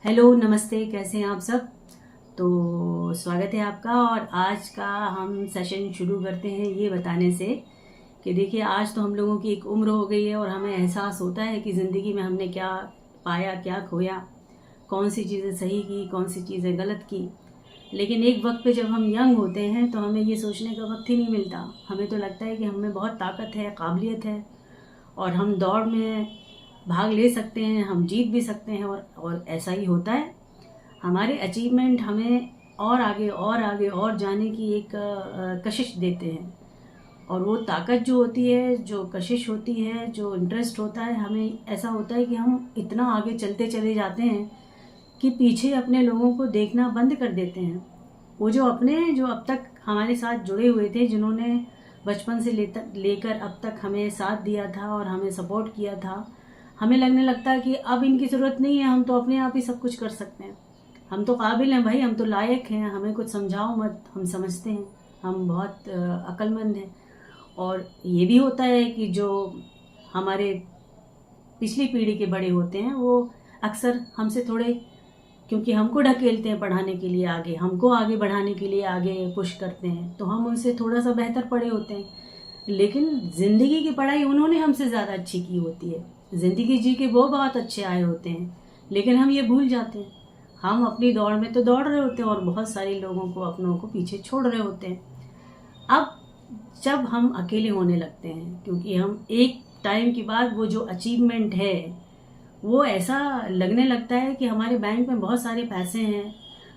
Hello, नमस्ते। कैसे हैं आप सब? तो स्वागत है आपका। और आज का हम सेशन शुरू करते हैं ये बताने से कि देखिए, आज तो हम लोगों की एक उम्र हो गई है और हमें एहसास होता है कि ज़िंदगी में हमने क्या पाया, क्या खोया, कौन सी चीज़ें सही की, कौन सी चीज़ें गलत की। लेकिन एक वक्त पे जब हम यंग होते हैं तो हमें ये सोचने का वक्त ही नहीं मिलता। हमें तो लगता है कि हमें बहुत ताकत है, काबिलियत है और हम दौड़ में भाग ले सकते हैं, हम जीत भी सकते हैं। और ऐसा ही होता है। हमारे अचीवमेंट हमें और आगे और आगे और जाने की एक कशिश देते हैं। और वो ताकत जो होती है, जो कशिश होती है, जो इंटरेस्ट होता है, हमें ऐसा होता है कि हम इतना आगे चलते चले जाते हैं कि पीछे अपने लोगों को देखना बंद कर देते हैं। वो जो अब तक हमारे साथ जुड़े हुए थे, जिन्होंने बचपन से लेकर अब तक हमें साथ दिया था और हमें सपोर्ट किया था, हमें लगने लगता है कि अब इनकी ज़रूरत नहीं है, हम तो अपने आप ही सब कुछ कर सकते हैं। हम तो काबिल हैं भाई, हम तो लायक हैं, हमें कुछ समझाओ मत, हम समझते हैं, हम बहुत अक्लमंद हैं। और ये भी होता है कि जो हमारे पिछली पीढ़ी के बड़े होते हैं वो अक्सर हमसे थोड़े, क्योंकि हमको ढकेलते हैं पढ़ाने के लिए आगे, हमको आगे बढ़ाने के लिए आगे पुश करते हैं, तो हम उनसे थोड़ा सा बेहतर पढ़े होते हैं। लेकिन ज़िंदगी की पढ़ाई उन्होंने हमसे ज़्यादा अच्छी की होती है। ज़िंदगी जी के वो बहुत अच्छे आए होते हैं, लेकिन हम ये भूल जाते हैं। हम अपनी दौड़ में तो दौड़ रहे होते हैं और बहुत सारे लोगों को, अपनों को पीछे छोड़ रहे होते हैं। अब जब हम अकेले होने लगते हैं, क्योंकि हम एक टाइम के बाद वो जो अचीवमेंट है वो ऐसा लगने लगता है कि हमारे बैंक में बहुत सारे पैसे हैं,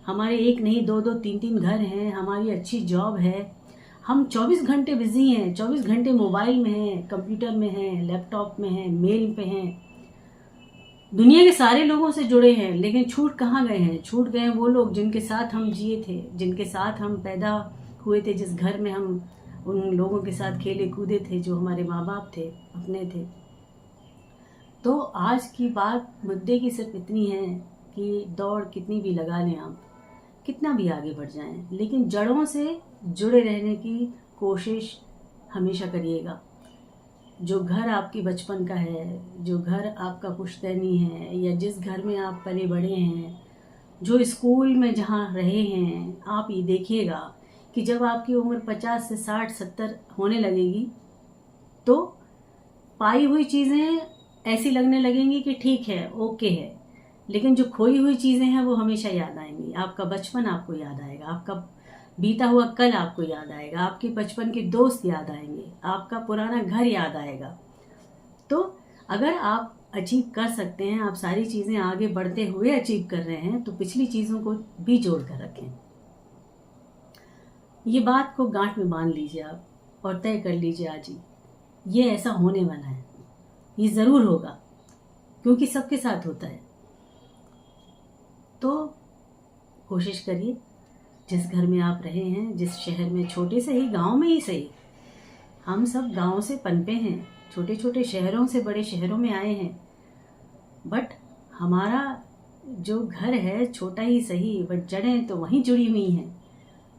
हमारे एक नहीं दो दो तीन तीन घर हैं, हमारी अच्छी जॉब है, हम 24 घंटे बिजी हैं, 24 घंटे मोबाइल में हैं, कंप्यूटर में हैं, लैपटॉप में हैं, मेल पे हैं, दुनिया के सारे लोगों से जुड़े हैं। लेकिन छूट कहाँ गए हैं? छूट गए हैं वो लोग जिनके साथ हम जिए थे, जिनके साथ हम पैदा हुए थे, जिस घर में हम उन लोगों के साथ खेले कूदे थे, जो हमारे माँ बाप थे, अपने थे। तो आज की बात मुद्दे की सिर्फ इतनी है कि दौड़ कितनी भी लगा लें आप, कितना भी आगे बढ़ जाएं, लेकिन जड़ों से जुड़े रहने की कोशिश हमेशा करिएगा। जो घर आपकी बचपन का है, जो घर आपका पुश्तैनी है, या जिस घर में आप पले बड़े हैं, जो स्कूल में जहाँ रहे हैं, आप ये देखिएगा कि जब आपकी उम्र 50 से 60 70 होने लगेगी तो पाई हुई चीज़ें ऐसी लगने लगेंगी कि ठीक है, ओके है। लेकिन जो खोई हुई चीज़ें हैं वो हमेशा याद आएंगी। आपका बचपन आपको याद आएगा, आपका बीता हुआ कल आपको याद आएगा, आपके बचपन के दोस्त याद आएंगे, आपका पुराना घर याद आएगा। तो अगर आप अचीव कर सकते हैं, आप सारी चीज़ें आगे बढ़ते हुए अचीव कर रहे हैं, तो पिछली चीज़ों को भी जोड़ कर रखें। ये बात को गांठ में बांध लीजिए आप और तय कर लीजिए आज ही, ये ऐसा होने वाला है, ये ज़रूर होगा, क्योंकि सबके साथ होता है। तो कोशिश करिए, जिस घर में आप रहे हैं, जिस शहर में, छोटे से ही गांव में ही सही, हम सब गांव से पनपे हैं, छोटे छोटे शहरों से बड़े शहरों में आए हैं, बट हमारा जो घर है छोटा ही सही, बट जड़ें तो वहीं जुड़ी हुई हैं,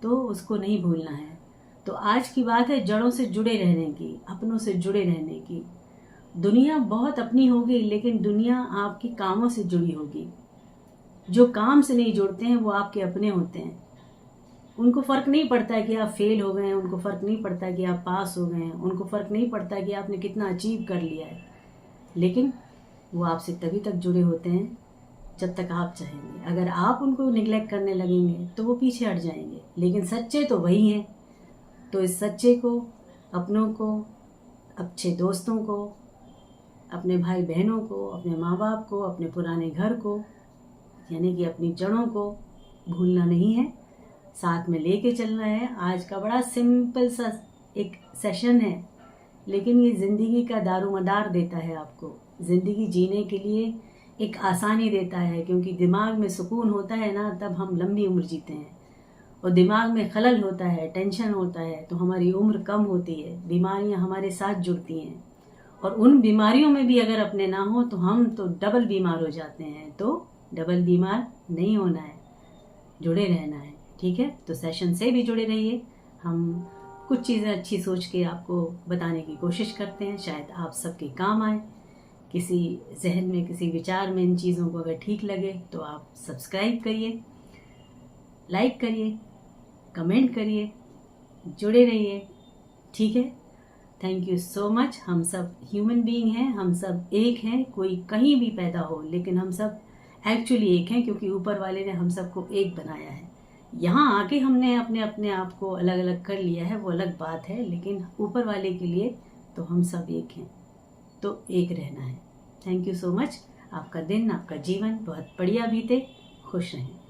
तो उसको नहीं भूलना है। तो आज की बात है जड़ों से जुड़े रहने की, अपनों से जुड़े रहने की। दुनिया बहुत अपनी होगी, लेकिन दुनिया आपकी कामों से जुड़ी होगी। जो काम से नहीं जुड़ते हैं वो आपके अपने होते हैं। उनको फ़र्क नहीं पड़ता है कि आप फेल हो गए हैं, उनको फ़र्क नहीं पड़ता है कि आप पास हो गए हैं, उनको फ़र्क नहीं पड़ता है कि आपने कितना अचीव कर लिया है। लेकिन वो आपसे तभी तक जुड़े होते हैं जब तक आप चाहेंगे। अगर आप उनको निगलेक्ट करने लगेंगे तो वो पीछे हट जाएंगे। लेकिन सच्चे तो वही हैं। तो इस सच्चे को, अपनों को, अच्छे दोस्तों को, अपने भाई बहनों को, अपने माँ बाप को, अपने पुराने घर को, यानी कि अपनी जड़ों को भूलना नहीं है, साथ में लेके चलना है। आज का बड़ा सिंपल सा एक सेशन है, लेकिन ये ज़िंदगी का दारोमदार देता है आपको। ज़िंदगी जीने के लिए एक आसानी देता है, क्योंकि दिमाग में सुकून होता है ना, तब हम लंबी उम्र जीते हैं। और दिमाग में खलल होता है, टेंशन होता है, तो हमारी उम्र कम होती है, बीमारियां हमारे साथ जुड़ती हैं। और उन बीमारियों में भी अगर अपने ना हो तो हम तो डबल बीमार हो जाते हैं। तो डबल बीमार नहीं होना है, जुड़े रहना है, ठीक है? तो सेशन से भी जुड़े रहिए। हम कुछ चीज़ें अच्छी सोच के आपको बताने की कोशिश करते हैं, शायद आप सबके काम आए। किसी जहन में, किसी विचार में इन चीज़ों को अगर ठीक लगे तो आप सब्सक्राइब करिए, लाइक करिए, कमेंट करिए, जुड़े रहिए। ठीक है, थैंक यू सो मच। हम सब ह्यूमन बीइंग हैं, हम सब एक हैं। कोई कहीं भी पैदा हो लेकिन हम सब एक्चुअली एक हैं, क्योंकि ऊपर वाले ने हम सबको एक बनाया है। यहाँ आके हमने अपने अपने आप को अलग अलग कर लिया है, वो अलग बात है, लेकिन ऊपर वाले के लिए तो हम सब एक हैं, तो एक रहना है। Thank you so much. आपका दिन, आपका जीवन बहुत बढ़िया बीते, खुश रहें।